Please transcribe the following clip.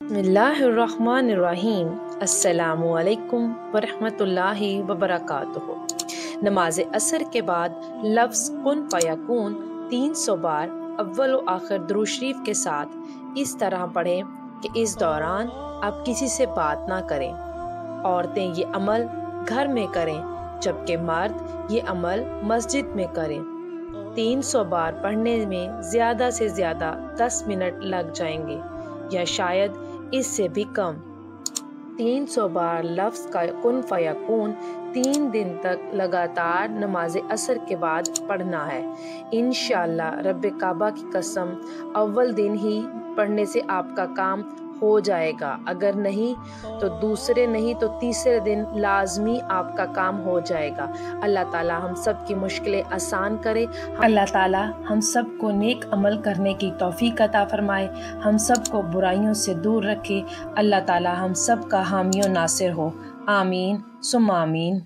बिस्मिल्लाहिर्रहमानिर्रहीम। अस्सलामु अलैकुम वरहमतुल्लाहि वबरकातुहू। नमाज असर के बाद लफ्ज़ कुन फ़यकून 300 बार अव्वल व आखिर दुरूद शरीफ के साथ इस तरह पढ़ें कि इस दौरान आप किसी से बात ना करें। औरतें ये अमल घर में करें जबकि मर्द ये अमल मस्जिद में करें। 300 बार पढ़ने में ज़्यादा से ज़्यादा 10 मिनट लग जाएंगे या शायद इससे भी कम। 300 बार लफ्ज़ का कुन फ़यकून 3 दिन तक लगातार नमाज असर के बाद पढ़ना है। इंशाअल्लाह रब्बे काबा की कसम अव्वल दिन ही पढ़ने से आपका काम हो जाएगा, अगर नहीं तो दूसरे, नहीं तो तीसरे दिन लाजमी आपका काम हो जाएगा। अल्लाह ताला हम सब की मुश्किलें आसान करे। अल्लाह ताला हम सब को नेक अमल करने की तौफीक अता फरमाए, हम सब को बुराइयों से दूर रखे। अल्लाह ताला हम सब का हामी और नासिर हो। आमीन सुम्मा आमीन।